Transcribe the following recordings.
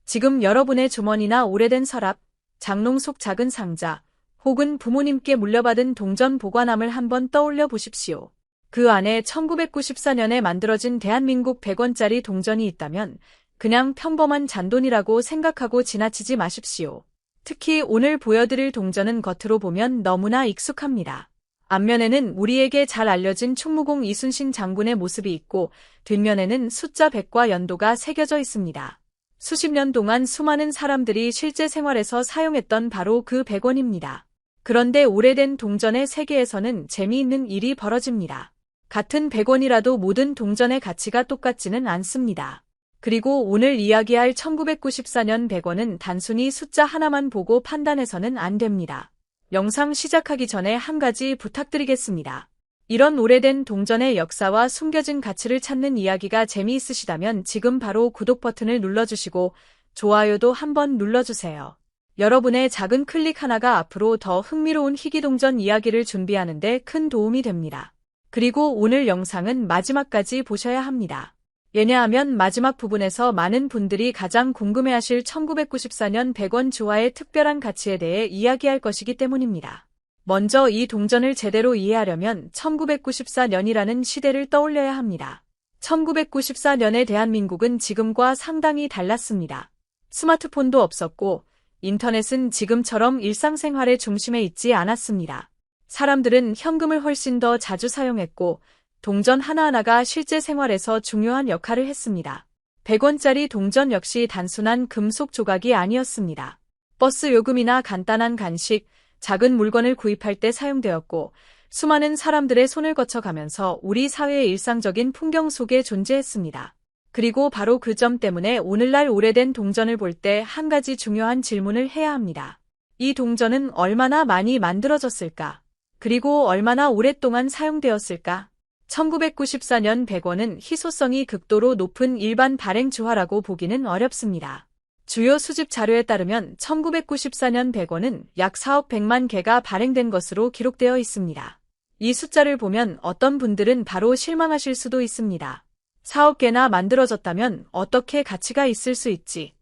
지금 여러분의 주머니나 오래된 서랍, 장롱 속 작은 상자, 혹은 부모님께 물려받은 동전 보관함을 한번 떠올려 보십시오. 그 안에 1994년에 만들어진 대한민국 100원짜리 동전이 있다면 그냥 평범한 잔돈이라고 생각하고 지나치지 마십시오. 특히 오늘 보여드릴 동전은 겉으로 보면 너무나 익숙합니다. 앞면에는 우리에게 잘 알려진 충무공 이순신 장군의 모습이 있고 뒷면에는 숫자 100과 연도가 새겨져 있습니다. 수십 년 동안 수많은 사람들이 실제 생활에서 사용했던 바로 그 100원입니다. 그런데 오래된 동전의 세계에서는 재미있는 일이 벌어집니다. 같은 100원이라도 모든 동전의 가치가 똑같지는 않습니다. 그리고 오늘 이야기할 1994년 100원은 단순히 숫자 하나만 보고 판단해서는 안 됩니다. 영상 시작하기 전에 한 가지 부탁드리겠습니다. 이런 오래된 동전의 역사와 숨겨진 가치를 찾는 이야기가 재미있으시다면 지금 바로 구독 버튼을 눌러주시고 좋아요도 한번 눌러주세요. 여러분의 작은 클릭 하나가 앞으로 더 흥미로운 희귀동전 이야기를 준비하는 데 큰 도움이 됩니다. 그리고 오늘 영상은 마지막까지 보셔야 합니다. 왜냐하면 마지막 부분에서 많은 분들이 가장 궁금해하실 1994년 100원 주화의 특별한 가치에 대해 이야기할 것이기 때문입니다. 먼저 이 동전을 제대로 이해하려면 1994년이라는 시대를 떠올려야 합니다. 1994년의 대한민국은 지금과 상당히 달랐습니다. 스마트폰도 없었고 인터넷은 지금처럼 일상생활의 중심에 있지 않았습니다. 사람들은 현금을 훨씬 더 자주 사용했고 동전 하나하나가 실제 생활에서 중요한 역할을 했습니다. 100원짜리 동전 역시 단순한 금속 조각이 아니었습니다. 버스 요금이나 간단한 간식, 작은 물건을 구입할 때 사용되었고 수많은 사람들의 손을 거쳐가면서 우리 사회의 일상적인 풍경 속에 존재했습니다. 그리고 바로 그 점 때문에 오늘날 오래된 동전을 볼 때 한 가지 중요한 질문을 해야 합니다. 이 동전은 얼마나 많이 만들어졌을까? 그리고 얼마나 오랫동안 사용되었을까? 1994년 100원은 희소성이 극도로 높은 일반 발행 주화라고 보기는 어렵습니다. 주요 수집 자료에 따르면 1994년 100원은 약 4억 100만 개가 발행된 것으로 기록되어 있습니다. 이 숫자를 보면 어떤 분들은 바로 실망하실 수도 있습니다. 4억 개나 만들어졌다면 어떻게 가치가 있을 수 있지?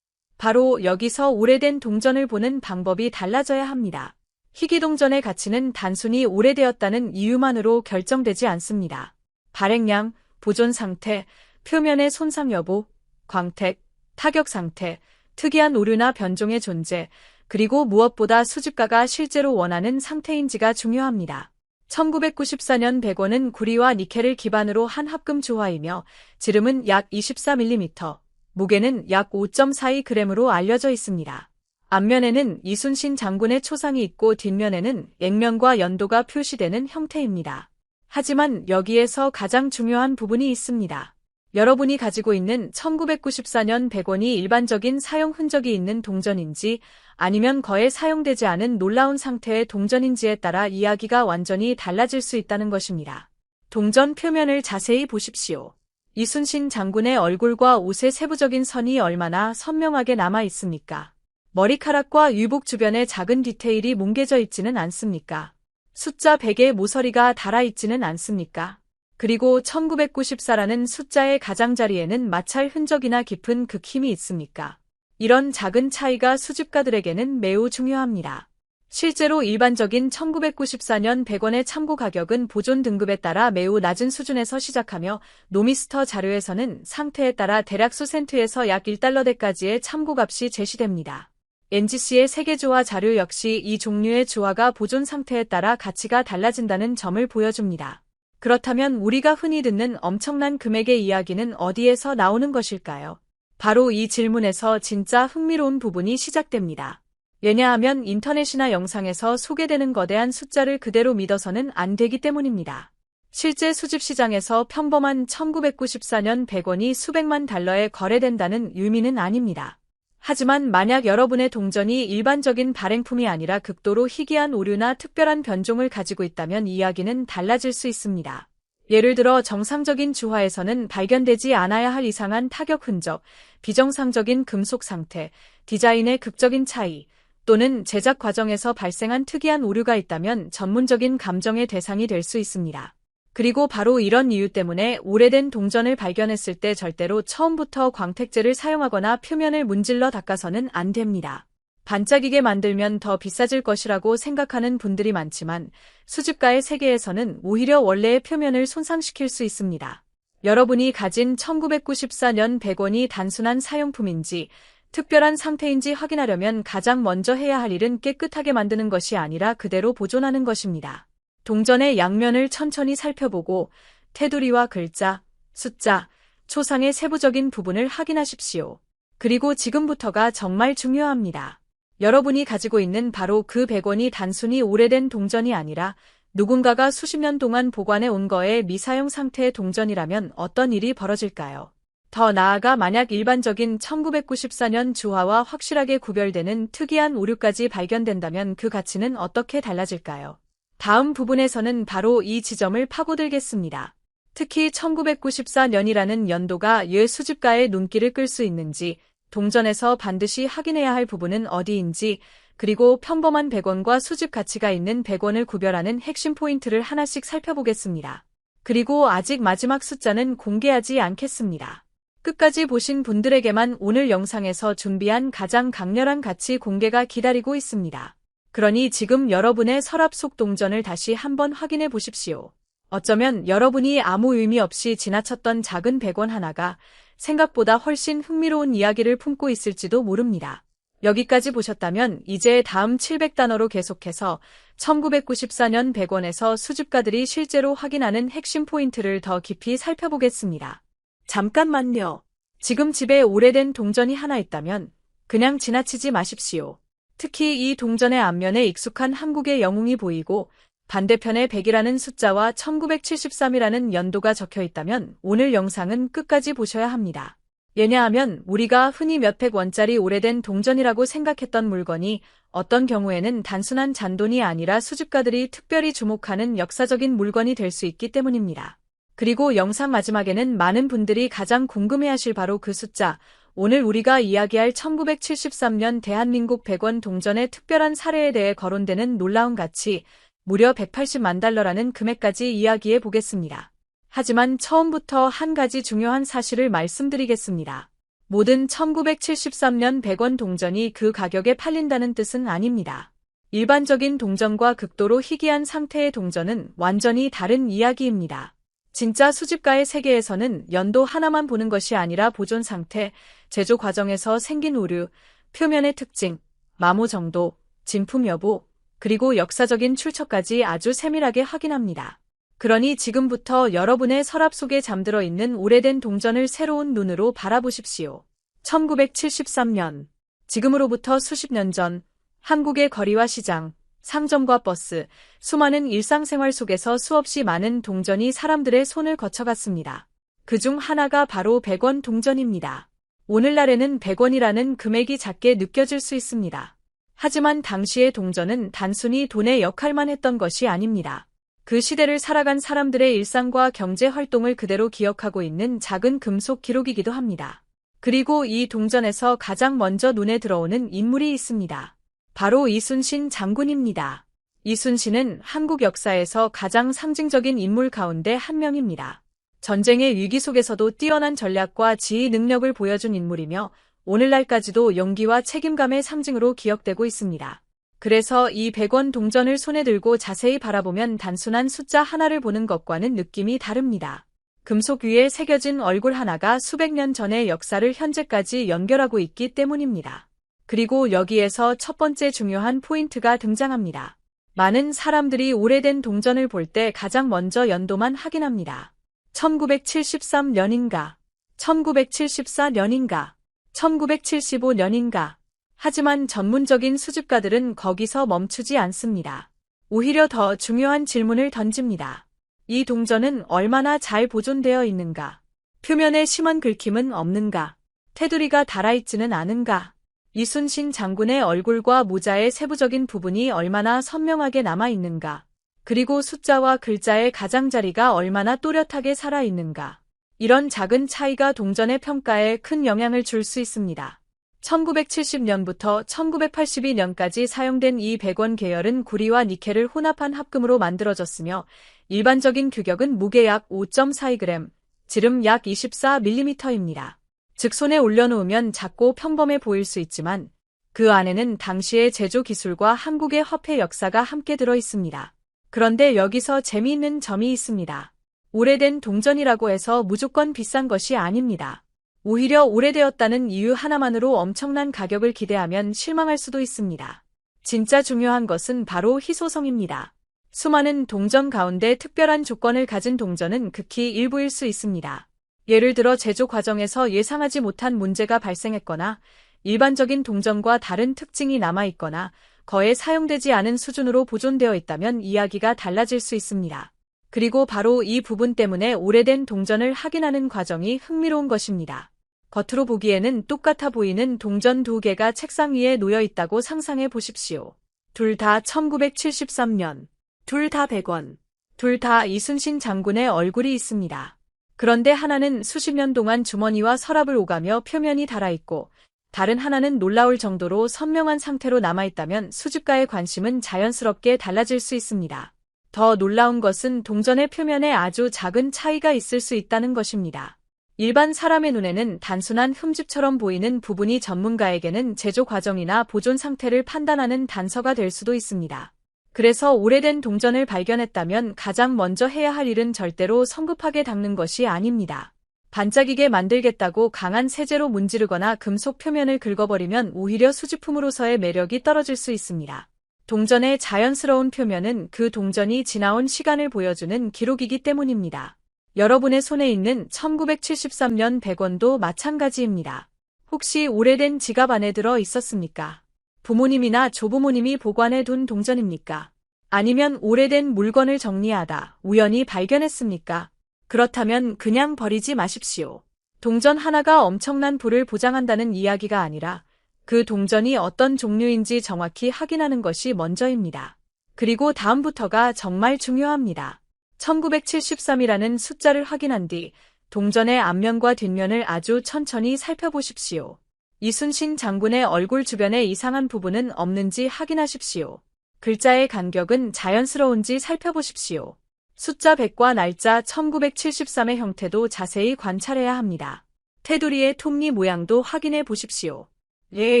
바로 여기서 오래된 동전을 보는 방법이 달라져야 합니다. 희귀동전의 가치는 단순히 오래되었다는 이유만으로 결정되지 않습니다. 발행량, 보존 상태, 표면의 손상 여부, 광택, 타격 상태, 특이한 오류나 변종의 존재, 그리고 무엇보다 수집가가 실제로 원하는 상태인지가 중요합니다. 1994년 100원은 구리와 니켈을 기반으로 한 합금 주화이며 지름은 약 24mm, 무게는 약 5.42g으로 알려져 있습니다. 앞면에는 이순신 장군의 초상이 있고 뒷면에는 액면과 연도가 표시되는 형태입니다. 하지만 여기에서 가장 중요한 부분이 있습니다. 여러분이 가지고 있는 1994년 100원이 일반적인 사용 흔적이 있는 동전인지 아니면 거의 사용되지 않은 놀라운 상태의 동전인지에 따라 이야기가 완전히 달라질 수 있다는 것입니다. 동전 표면을 자세히 보십시오. 이순신 장군의 얼굴과 옷의 세부적인 선이 얼마나 선명하게 남아 있습니까? 머리카락과 유복 주변에 작은 디테일이 뭉개져 있지는 않습니까? 숫자 100의 모서리가 달아있지는 않습니까? 그리고 1994라는 숫자의 가장자리에는 마찰 흔적이나 깊은 극힘이 있습니까? 이런 작은 차이가 수집가들에게는 매우 중요합니다. 실제로 일반적인 1994년 100원의 참고 가격은 보존 등급에 따라 매우 낮은 수준에서 시작하며 노미스터 자료에서는 상태에 따라 대략 수센트에서 약 1달러대까지의 참고값이 제시됩니다. NGC의 세계주화 자료 역시 이 종류의 주화가 보존 상태에 따라 가치가 달라진다는 점을 보여줍니다. 그렇다면 우리가 흔히 듣는 엄청난 금액의 이야기는 어디에서 나오는 것일까요? 바로 이 질문에서 진짜 흥미로운 부분이 시작됩니다. 왜냐하면 인터넷이나 영상에서 소개되는 거대한 숫자를 그대로 믿어서는 안 되기 때문입니다. 실제 수집 시장에서 평범한 1994년 100원이 수백만 달러에 거래된다는 의미는 아닙니다. 하지만 만약 여러분의 동전이 일반적인 발행품이 아니라 극도로 희귀한 오류나 특별한 변종을 가지고 있다면 이야기는 달라질 수 있습니다. 예를 들어 정상적인 주화에서는 발견되지 않아야 할 이상한 타격 흔적, 비정상적인 금속 상태, 디자인의 극적인 차이, 또는 제작 과정에서 발생한 특이한 오류가 있다면 전문적인 감정의 대상이 될 수 있습니다. 그리고 바로 이런 이유 때문에 오래된 동전을 발견했을 때 절대로 처음부터 광택제를 사용하거나 표면을 문질러 닦아서는 안 됩니다. 반짝이게 만들면 더 비싸질 것이라고 생각하는 분들이 많지만 수집가의 세계에서는 오히려 원래의 표면을 손상시킬 수 있습니다. 여러분이 가진 1994년 100원이 단순한 사용품인지 특별한 상태인지 확인하려면 가장 먼저 해야 할 일은 깨끗하게 만드는 것이 아니라 그대로 보존하는 것입니다. 동전의 양면을 천천히 살펴보고 테두리와 글자, 숫자, 초상의 세부적인 부분을 확인하십시오. 그리고 지금부터가 정말 중요합니다. 여러분이 가지고 있는 바로 그 100원이 단순히 오래된 동전이 아니라 누군가가 수십 년 동안 보관해 온 거에 미사용 상태의 동전이라면 어떤 일이 벌어질까요? 더 나아가 만약 일반적인 1994년 주화와 확실하게 구별되는 특이한 오류까지 발견된다면 그 가치는 어떻게 달라질까요? 다음 부분에서는 바로 이 지점을 파고들겠습니다. 특히 1994년이라는 연도가 왜 수집가의 눈길을 끌 수 있는지, 동전에서 반드시 확인해야 할 부분은 어디인지, 그리고 평범한 100원과 수집 가치가 있는 100원을 구별하는 핵심 포인트를 하나씩 살펴보겠습니다. 그리고 아직 마지막 숫자는 공개하지 않겠습니다. 끝까지 보신 분들에게만 오늘 영상에서 준비한 가장 강렬한 가치 공개가 기다리고 있습니다. 그러니 지금 여러분의 서랍 속 동전을 다시 한번 확인해 보십시오. 어쩌면 여러분이 아무 의미 없이 지나쳤던 작은 100원 하나가 생각보다 훨씬 흥미로운 이야기를 품고 있을지도 모릅니다. 여기까지 보셨다면 이제 다음 700단어로 계속해서 1994년 100원에서 수집가들이 실제로 확인하는 핵심 포인트를 더 깊이 살펴보겠습니다. 잠깐만요. 지금 집에 오래된 동전이 하나 있다면 그냥 지나치지 마십시오. 특히 이 동전의 앞면에 익숙한 한국의 영웅이 보이고 반대편에 100이라는 숫자와 1973이라는 연도가 적혀 있다면 오늘 영상은 끝까지 보셔야 합니다. 왜냐하면 우리가 흔히 몇백 원짜리 오래된 동전이라고 생각했던 물건이 어떤 경우에는 단순한 잔돈이 아니라 수집가들이 특별히 주목하는 역사적인 물건이 될 수 있기 때문입니다. 그리고 영상 마지막에는 많은 분들이 가장 궁금해하실 바로 그 숫자, 오늘 우리가 이야기할 1973년 대한민국 100원 동전의 특별한 사례에 대해 거론되는 놀라운 가치, 무려 180만 달러라는 금액까지 이야기해 보겠습니다. 하지만 처음부터 한 가지 중요한 사실을 말씀드리겠습니다. 모든 1973년 100원 동전이 그 가격에 팔린다는 뜻은 아닙니다. 일반적인 동전과 극도로 희귀한 상태의 동전은 완전히 다른 이야기입니다. 진짜 수집가의 세계에서는 연도 하나만 보는 것이 아니라 보존 상태, 제조 과정에서 생긴 오류, 표면의 특징, 마모 정도, 진품 여부, 그리고 역사적인 출처까지 아주 세밀하게 확인합니다. 그러니 지금부터 여러분의 서랍 속에 잠들어 있는 오래된 동전을 새로운 눈으로 바라보십시오. 1973년, 지금으로부터 수십 년 전, 한국의 거리와 시장, 상점과 버스, 수많은 일상생활 속에서 수없이 많은 동전이 사람들의 손을 거쳐갔습니다. 그중 하나가 바로 100원 동전입니다. 오늘날에는 100원이라는 금액이 작게 느껴질 수 있습니다. 하지만 당시의 동전은 단순히 돈의 역할만 했던 것이 아닙니다. 그 시대를 살아간 사람들의 일상과 경제 활동을 그대로 기억하고 있는 작은 금속 기록이기도 합니다. 그리고 이 동전에서 가장 먼저 눈에 들어오는 인물이 있습니다. 바로 이순신 장군입니다. 이순신은 한국 역사에서 가장 상징적인 인물 가운데 한 명입니다. 전쟁의 위기 속에서도 뛰어난 전략과 지휘 능력을 보여준 인물이며 오늘날까지도 용기와 책임감의 상징으로 기억되고 있습니다. 그래서 이 100원 동전을 손에 들고 자세히 바라보면 단순한 숫자 하나를 보는 것과는 느낌이 다릅니다. 금속 위에 새겨진 얼굴 하나가 수백 년 전의 역사를 현재까지 연결하고 있기 때문입니다. 그리고 여기에서 첫 번째 중요한 포인트가 등장합니다. 많은 사람들이 오래된 동전을 볼 때 가장 먼저 연도만 확인합니다. 1973년인가? 1974년인가? 1975년인가? 하지만 전문적인 수집가들은 거기서 멈추지 않습니다. 오히려 더 중요한 질문을 던집니다. 이 동전은 얼마나 잘 보존되어 있는가? 표면에 심한 긁힘은 없는가? 테두리가 닳아있지는 않은가? 이순신 장군의 얼굴과 모자의 세부적인 부분이 얼마나 선명하게 남아있는가? 그리고 숫자와 글자의 가장자리가 얼마나 또렷하게 살아있는가? 이런 작은 차이가 동전의 평가에 큰 영향을 줄 수 있습니다. 1970년부터 1982년까지 사용된 이 100원 계열은 구리와 니켈을 혼합한 합금으로 만들어졌으며 일반적인 규격은 무게 약 5.42g, 지름 약 24mm입니다. 즉 손에 올려놓으면 작고 평범해 보일 수 있지만 그 안에는 당시의 제조 기술과 한국의 화폐 역사가 함께 들어 있습니다. 그런데 여기서 재미있는 점이 있습니다. 오래된 동전이라고 해서 무조건 비싼 것이 아닙니다. 오히려 오래되었다는 이유 하나만으로 엄청난 가격을 기대하면 실망할 수도 있습니다. 진짜 중요한 것은 바로 희소성입니다. 수많은 동전 가운데 특별한 조건을 가진 동전은 극히 일부일 수 있습니다. 예를 들어 제조 과정에서 예상하지 못한 문제가 발생했거나 일반적인 동전과 다른 특징이 남아있거나 거의 사용되지 않은 수준으로 보존되어 있다면 이야기가 달라질 수 있습니다. 그리고 바로 이 부분 때문에 오래된 동전을 확인하는 과정이 흥미로운 것입니다. 겉으로 보기에는 똑같아 보이는 동전 두 개가 책상 위에 놓여 있다고 상상해 보십시오. 둘 다 1973년, 둘 다 100원, 둘 다 이순신 장군의 얼굴이 있습니다. 그런데 하나는 수십 년 동안 주머니와 서랍을 오가며 표면이 닳아있고 다른 하나는 놀라울 정도로 선명한 상태로 남아있다면 수집가의 관심은 자연스럽게 달라질 수 있습니다. 더 놀라운 것은 동전의 표면에 아주 작은 차이가 있을 수 있다는 것입니다. 일반 사람의 눈에는 단순한 흠집처럼 보이는 부분이 전문가에게는 제조 과정이나 보존 상태를 판단하는 단서가 될 수도 있습니다. 그래서 오래된 동전을 발견했다면 가장 먼저 해야 할 일은 절대로 성급하게 닦는 것이 아닙니다. 반짝이게 만들겠다고 강한 세제로 문지르거나 금속 표면을 긁어버리면 오히려 수집품으로서의 매력이 떨어질 수 있습니다. 동전의 자연스러운 표면은 그 동전이 지나온 시간을 보여주는 기록이기 때문입니다. 여러분의 손에 있는 1973년 100원도 마찬가지입니다. 혹시 오래된 지갑 안에 들어 있었습니까? 부모님이나 조부모님이 보관해 둔 동전입니까? 아니면 오래된 물건을 정리하다 우연히 발견했습니까? 그렇다면 그냥 버리지 마십시오. 동전 하나가 엄청난 부를 보장한다는 이야기가 아니라 그 동전이 어떤 종류인지 정확히 확인하는 것이 먼저입니다. 그리고 다음부터가 정말 중요합니다. 1973이라는 숫자를 확인한 뒤 동전의 앞면과 뒷면을 아주 천천히 살펴보십시오. 이순신 장군의 얼굴 주변에 이상한 부분은 없는지 확인하십시오. 글자의 간격은 자연스러운지 살펴보십시오. 숫자 100과 날짜 1973의 형태도 자세히 관찰해야 합니다. 테두리의 톱니 모양도 확인해 보십시오. 왜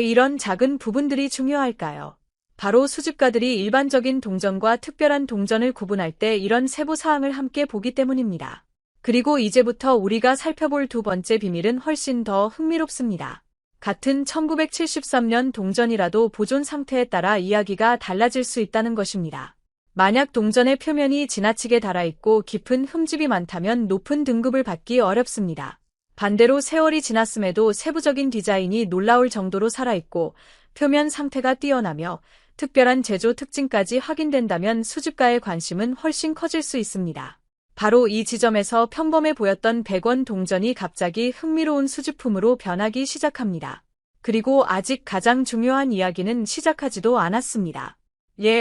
이런 작은 부분들이 중요할까요? 바로 수집가들이 일반적인 동전과 특별한 동전을 구분할 때 이런 세부 사항을 함께 보기 때문입니다. 그리고 이제부터 우리가 살펴볼 두 번째 비밀은 훨씬 더 흥미롭습니다. 같은 1973년 동전이라도 보존 상태에 따라 이야기가 달라질 수 있다는 것입니다. 만약 동전의 표면이 지나치게 닳아있고 깊은 흠집이 많다면 높은 등급을 받기 어렵습니다. 반대로 세월이 지났음에도 세부적인 디자인이 놀라울 정도로 살아있고 표면 상태가 뛰어나며 특별한 제조 특징까지 확인된다면 수집가의 관심은 훨씬 커질 수 있습니다. 바로 이 지점에서 평범해 보였던 100원 동전이 갑자기 흥미로운 수집품으로 변하기 시작합니다. 그리고 아직 가장 중요한 이야기는 시작하지도 않았습니다.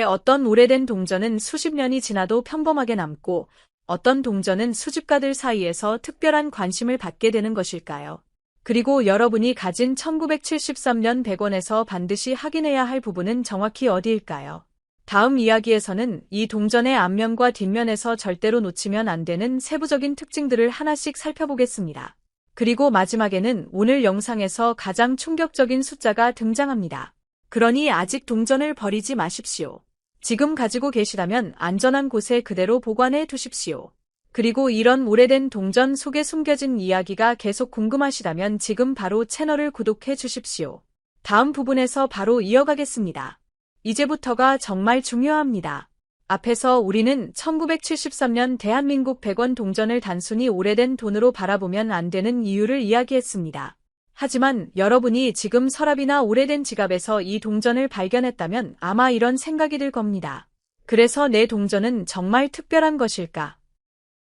어떤 오래된 동전은 수십 년이 지나도 평범하게 남고 어떤 동전은 수집가들 사이에서 특별한 관심을 받게 되는 것일까요? 그리고 여러분이 가진 1973년 100원에서 반드시 확인해야 할 부분은 정확히 어디일까요? 다음 이야기에서는 이 동전의 앞면과 뒷면에서 절대로 놓치면 안 되는 세부적인 특징들을 하나씩 살펴보겠습니다. 그리고 마지막에는 오늘 영상에서 가장 충격적인 숫자가 등장합니다. 그러니 아직 동전을 버리지 마십시오. 지금 가지고 계시다면 안전한 곳에 그대로 보관해 두십시오. 그리고 이런 오래된 동전 속에 숨겨진 이야기가 계속 궁금하시다면 지금 바로 채널을 구독해 주십시오. 다음 부분에서 바로 이어가겠습니다. 이제부터가 정말 중요합니다. 앞에서 우리는 1973년 대한민국 100원 동전을 단순히 오래된 돈으로 바라보면 안 되는 이유를 이야기했습니다. 하지만 여러분이 지금 서랍이나 오래된 지갑에서 이 동전을 발견했다면 아마 이런 생각이 들 겁니다. 그래서 내 동전은 정말 특별한 것일까?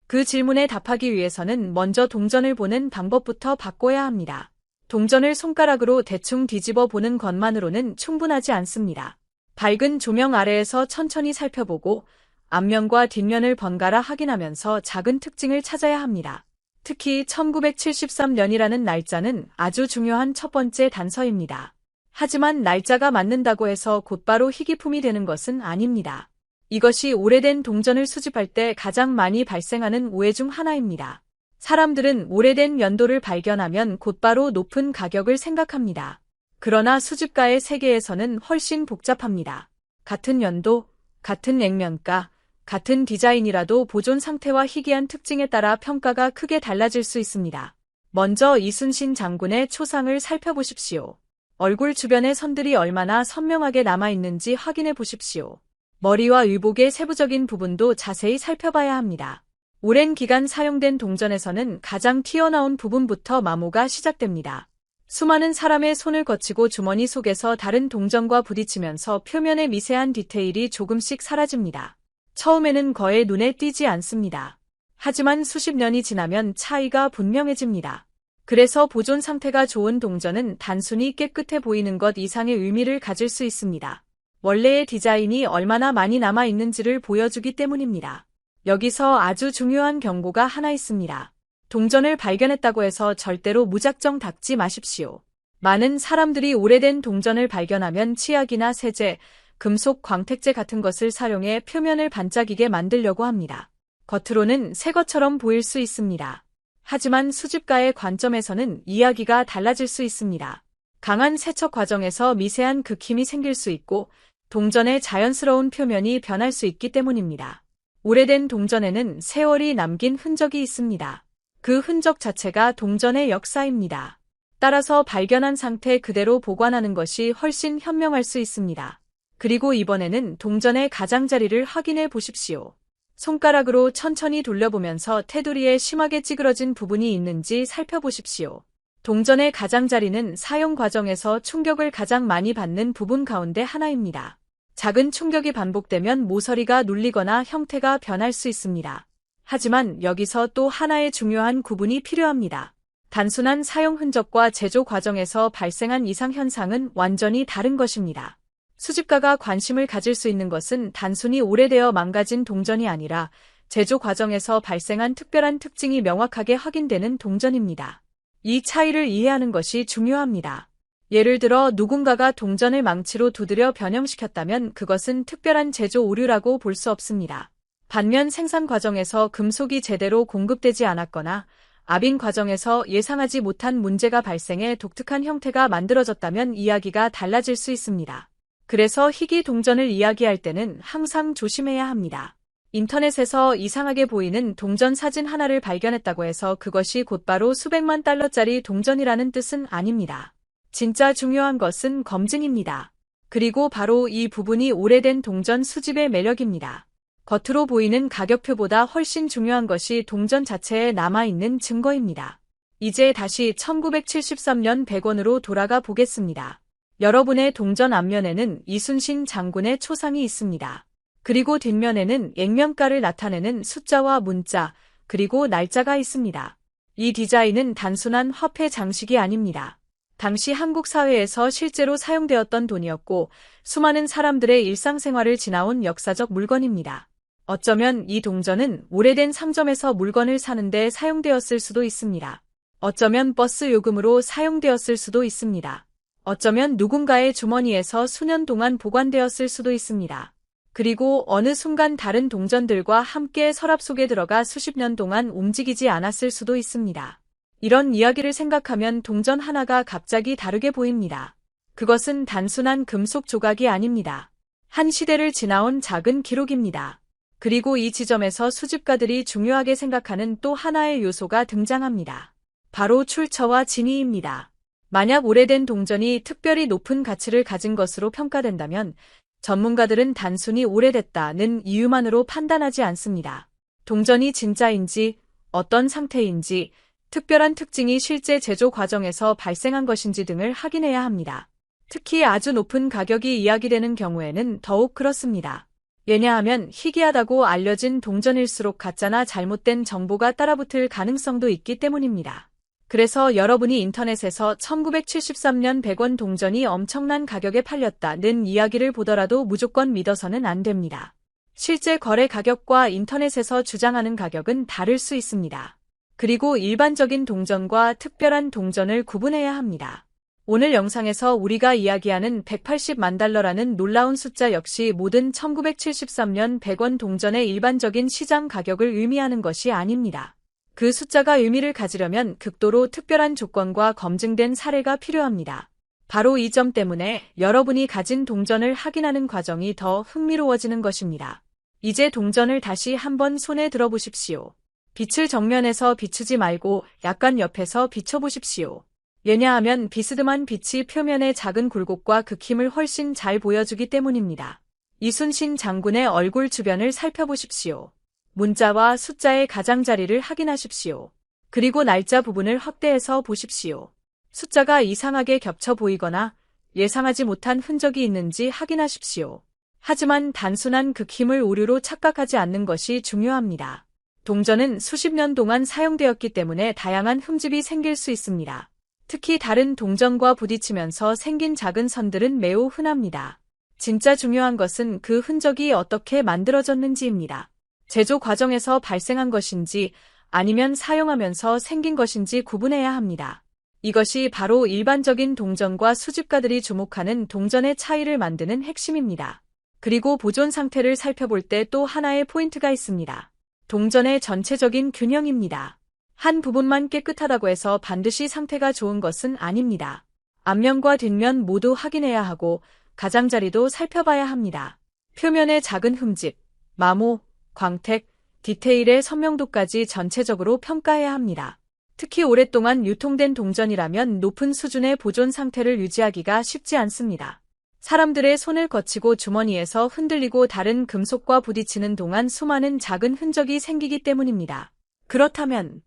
그 질문에 답하기 위해서는 먼저 동전을 보는 방법부터 바꿔야 합니다. 동전을 손가락으로 대충 뒤집어 보는 것만으로는 충분하지 않습니다. 밝은 조명 아래에서 천천히 살펴보고 앞면과 뒷면을 번갈아 확인하면서 작은 특징을 찾아야 합니다. 특히 1973년이라는 날짜는 아주 중요한 첫 번째 단서입니다. 하지만 날짜가 맞는다고 해서 곧바로 희귀품이 되는 것은 아닙니다. 이것이 오래된 동전을 수집할 때 가장 많이 발생하는 오해 중 하나입니다. 사람들은 오래된 연도를 발견하면 곧바로 높은 가격을 생각합니다. 그러나 수집가의 세계에서는 훨씬 복잡합니다. 같은 연도, 같은 액면가, 같은 디자인이라도 보존 상태와 희귀한 특징에 따라 평가가 크게 달라질 수 있습니다. 먼저 이순신 장군의 초상을 살펴보십시오. 얼굴 주변의 선들이 얼마나 선명하게 남아있는지 확인해 보십시오. 머리와 의복의 세부적인 부분도 자세히 살펴봐야 합니다. 오랜 기간 사용된 동전에서는 가장 튀어나온 부분부터 마모가 시작됩니다. 수많은 사람의 손을 거치고 주머니 속에서 다른 동전과 부딪히면서 표면의 미세한 디테일이 조금씩 사라집니다. 처음에는 거의 눈에 띄지 않습니다. 하지만 수십 년이 지나면 차이가 분명해집니다. 그래서 보존 상태가 좋은 동전은 단순히 깨끗해 보이는 것 이상의 의미를 가질 수 있습니다. 원래의 디자인이 얼마나 많이 남아있는지를 보여주기 때문입니다. 여기서 아주 중요한 경고가 하나 있습니다. 동전을 발견했다고 해서 절대로 무작정 닦지 마십시오. 많은 사람들이 오래된 동전을 발견하면 치약이나 세제, 금속 광택제 같은 것을 사용해 표면을 반짝이게 만들려고 합니다. 겉으로는 새 것처럼 보일 수 있습니다. 하지만 수집가의 관점에서는 이야기가 달라질 수 있습니다. 강한 세척 과정에서 미세한 극힘이 생길 수 있고 동전의 자연스러운 표면이 변할 수 있기 때문입니다. 오래된 동전에는 세월이 남긴 흔적이 있습니다. 그 흔적 자체가 동전의 역사입니다. 따라서 발견한 상태 그대로 보관하는 것이 훨씬 현명할 수 있습니다. 그리고 이번에는 동전의 가장자리를 확인해 보십시오. 손가락으로 천천히 돌려보면서 테두리에 심하게 찌그러진 부분이 있는지 살펴보십시오. 동전의 가장자리는 사용 과정에서 충격을 가장 많이 받는 부분 가운데 하나입니다. 작은 충격이 반복되면 모서리가 눌리거나 형태가 변할 수 있습니다. 하지만 여기서 또 하나의 중요한 구분이 필요합니다. 단순한 사용 흔적과 제조 과정에서 발생한 이상 현상은 완전히 다른 것입니다. 수집가가 관심을 가질 수 있는 것은 단순히 오래되어 망가진 동전이 아니라 제조 과정에서 발생한 특별한 특징이 명확하게 확인되는 동전입니다. 이 차이를 이해하는 것이 중요합니다. 예를 들어 누군가가 동전을 망치로 두드려 변형시켰다면 그것은 특별한 제조 오류라고 볼 수 없습니다. 반면 생산 과정에서 금속이 제대로 공급되지 않았거나 압인 과정에서 예상하지 못한 문제가 발생해 독특한 형태가 만들어졌다면 이야기가 달라질 수 있습니다. 그래서 희귀 동전을 이야기할 때는 항상 조심해야 합니다. 인터넷에서 이상하게 보이는 동전 사진 하나를 발견했다고 해서 그것이 곧바로 수백만 달러짜리 동전이라는 뜻은 아닙니다. 진짜 중요한 것은 검증입니다. 그리고 바로 이 부분이 오래된 동전 수집의 매력입니다. 겉으로 보이는 가격표보다 훨씬 중요한 것이 동전 자체에 남아있는 증거입니다. 이제 다시 1973년 100원으로 돌아가 보겠습니다. 여러분의 동전 앞면에는 이순신 장군의 초상이 있습니다. 그리고 뒷면에는 액면가를 나타내는 숫자와 문자, 그리고 날짜가 있습니다. 이 디자인은 단순한 화폐 장식이 아닙니다. 당시 한국 사회에서 실제로 사용되었던 돈이었고 수많은 사람들의 일상생활을 지나온 역사적 물건입니다. 어쩌면 이 동전은 오래된 상점에서 물건을 사는데 사용되었을 수도 있습니다. 어쩌면 버스 요금으로 사용되었을 수도 있습니다. 어쩌면 누군가의 주머니에서 수년 동안 보관되었을 수도 있습니다. 그리고 어느 순간 다른 동전들과 함께 서랍 속에 들어가 수십 년 동안 움직이지 않았을 수도 있습니다. 이런 이야기를 생각하면 동전 하나가 갑자기 다르게 보입니다. 그것은 단순한 금속 조각이 아닙니다. 한 시대를 지나온 작은 기록입니다. 그리고 이 지점에서 수집가들이 중요하게 생각하는 또 하나의 요소가 등장합니다. 바로 출처와 진위입니다. 만약 오래된 동전이 특별히 높은 가치를 가진 것으로 평가된다면 전문가들은 단순히 오래됐다는 이유만으로 판단하지 않습니다. 동전이 진짜인지, 어떤 상태인지, 특별한 특징이 실제 제조 과정에서 발생한 것인지 등을 확인해야 합니다. 특히 아주 높은 가격이 이야기되는 경우에는 더욱 그렇습니다. 왜냐하면 희귀하다고 알려진 동전일수록 가짜나 잘못된 정보가 따라붙을 가능성도 있기 때문입니다. 그래서 여러분이 인터넷에서 1973년 100원 동전이 엄청난 가격에 팔렸다는 이야기를 보더라도 무조건 믿어서는 안 됩니다. 실제 거래 가격과 인터넷에서 주장하는 가격은 다를 수 있습니다. 그리고 일반적인 동전과 특별한 동전을 구분해야 합니다. 오늘 영상에서 우리가 이야기하는 180만 달러라는 놀라운 숫자 역시 모든 1973년 100원 동전의 일반적인 시장 가격을 의미하는 것이 아닙니다. 그 숫자가 의미를 가지려면 극도로 특별한 조건과 검증된 사례가 필요합니다. 바로 이 점 때문에 여러분이 가진 동전을 확인하는 과정이 더 흥미로워지는 것입니다. 이제 동전을 다시 한번 손에 들어보십시오. 빛을 정면에서 비추지 말고 약간 옆에서 비춰보십시오. 왜냐하면 비스듬한 빛이 표면의 작은 굴곡과 극힘을 훨씬 잘 보여주기 때문입니다. 이순신 장군의 얼굴 주변을 살펴보십시오. 문자와 숫자의 가장자리를 확인하십시오. 그리고 날짜 부분을 확대해서 보십시오. 숫자가 이상하게 겹쳐 보이거나 예상하지 못한 흔적이 있는지 확인하십시오. 하지만 단순한 극힘을 오류로 착각하지 않는 것이 중요합니다. 동전은 수십 년 동안 사용되었기 때문에 다양한 흠집이 생길 수 있습니다. 특히 다른 동전과 부딪히면서 생긴 작은 선들은 매우 흔합니다. 진짜 중요한 것은 그 흔적이 어떻게 만들어졌는지입니다. 제조 과정에서 발생한 것인지 아니면 사용하면서 생긴 것인지 구분해야 합니다. 이것이 바로 일반적인 동전과 수집가들이 주목하는 동전의 차이를 만드는 핵심입니다. 그리고 보존 상태를 살펴볼 때 또 하나의 포인트가 있습니다. 동전의 전체적인 균형입니다. 한 부분만 깨끗하다고 해서 반드시 상태가 좋은 것은 아닙니다. 앞면과 뒷면 모두 확인해야 하고 가장자리도 살펴봐야 합니다. 표면의 작은 흠집, 마모, 광택, 디테일의 선명도까지 전체적으로 평가해야 합니다. 특히 오랫동안 유통된 동전이라면 높은 수준의 보존 상태를 유지하기가 쉽지 않습니다. 사람들의 손을 거치고 주머니에서 흔들리고 다른 금속과 부딪히는 동안 수많은 작은 흔적이 생기기 때문입니다. 그렇다면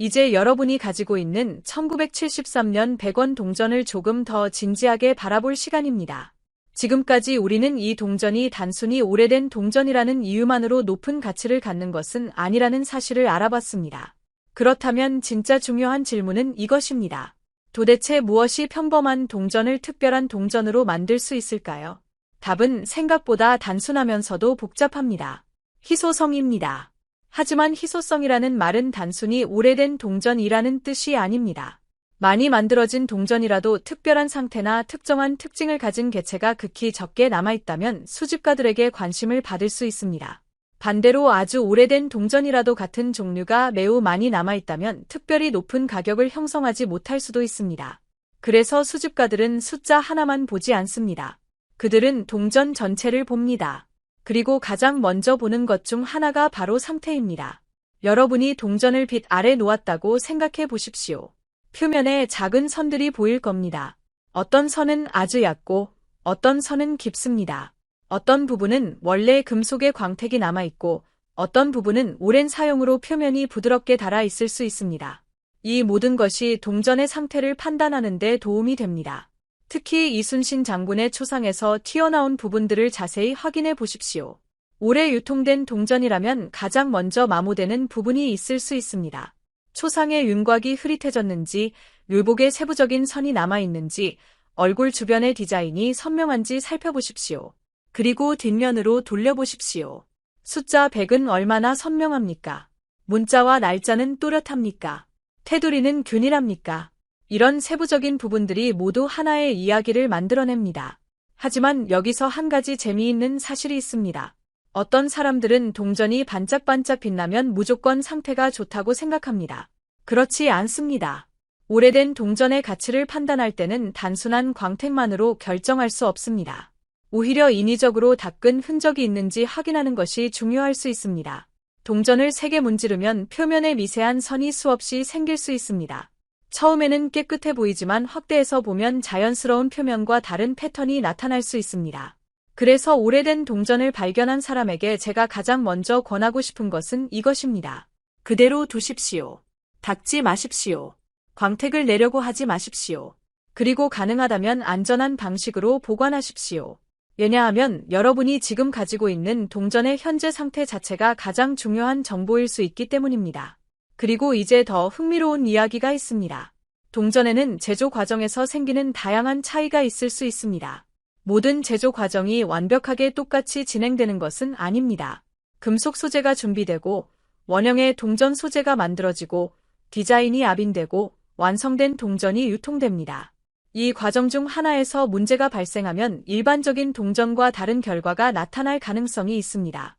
이제 여러분이 가지고 있는 1973년 100원 동전을 조금 더 진지하게 바라볼 시간입니다. 지금까지 우리는 이 동전이 단순히 오래된 동전이라는 이유만으로 높은 가치를 갖는 것은 아니라는 사실을 알아봤습니다. 그렇다면 진짜 중요한 질문은 이것입니다. 도대체 무엇이 평범한 동전을 특별한 동전으로 만들 수 있을까요? 답은 생각보다 단순하면서도 복잡합니다. 희소성입니다. 하지만 희소성이라는 말은 단순히 오래된 동전이라는 뜻이 아닙니다. 많이 만들어진 동전이라도 특별한 상태나 특정한 특징을 가진 개체가 극히 적게 남아있다면 수집가들에게 관심을 받을 수 있습니다. 반대로 아주 오래된 동전이라도 같은 종류가 매우 많이 남아있다면 특별히 높은 가격을 형성하지 못할 수도 있습니다. 그래서 수집가들은 숫자 하나만 보지 않습니다. 그들은 동전 전체를 봅니다. 그리고 가장 먼저 보는 것 중 하나가 바로 상태입니다. 여러분이 동전을 빛 아래 놓았다고 생각해 보십시오. 표면에 작은 선들이 보일 겁니다. 어떤 선은 아주 얕고 어떤 선은 깊습니다. 어떤 부분은 원래 금속의 광택이 남아있고 어떤 부분은 오랜 사용으로 표면이 부드럽게 닳아 있을 수 있습니다. 이 모든 것이 동전의 상태를 판단하는 데 도움이 됩니다. 특히 이순신 장군의 초상에서 튀어나온 부분들을 자세히 확인해 보십시오. 오래 유통된 동전이라면 가장 먼저 마모되는 부분이 있을 수 있습니다. 초상의 윤곽이 흐릿해졌는지, 율복의 세부적인 선이 남아있는지, 얼굴 주변의 디자인이 선명한지 살펴보십시오. 그리고 뒷면으로 돌려보십시오. 숫자 100은 얼마나 선명합니까? 문자와 날짜는 또렷합니까? 테두리는 균일합니까? 이런 세부적인 부분들이 모두 하나의 이야기를 만들어냅니다. 하지만 여기서 한 가지 재미있는 사실이 있습니다. 어떤 사람들은 동전이 반짝반짝 빛나면 무조건 상태가 좋다고 생각합니다. 그렇지 않습니다. 오래된 동전의 가치를 판단할 때는 단순한 광택만으로 결정할 수 없습니다. 오히려 인위적으로 닦은 흔적이 있는지 확인하는 것이 중요할 수 있습니다. 동전을 세게 문지르면 표면에 미세한 선이 수없이 생길 수 있습니다. 처음에는 깨끗해 보이지만 확대해서 보면 자연스러운 표면과 다른 패턴이 나타날 수 있습니다. 그래서 오래된 동전을 발견한 사람에게 제가 가장 먼저 권하고 싶은 것은 이것입니다. 그대로 두십시오. 닦지 마십시오. 광택을 내려고 하지 마십시오. 그리고 가능하다면 안전한 방식으로 보관하십시오. 왜냐하면 여러분이 지금 가지고 있는 동전의 현재 상태 자체가 가장 중요한 정보일 수 있기 때문입니다. 그리고 이제 더 흥미로운 이야기가 있습니다. 동전에는 제조 과정에서 생기는 다양한 차이가 있을 수 있습니다. 모든 제조 과정이 완벽하게 똑같이 진행되는 것은 아닙니다. 금속 소재가 준비되고 원형의 동전 소재가 만들어지고 디자인이 압인되고 완성된 동전이 유통됩니다. 이 과정 중 하나에서 문제가 발생하면 일반적인 동전과 다른 결과가 나타날 가능성이 있습니다.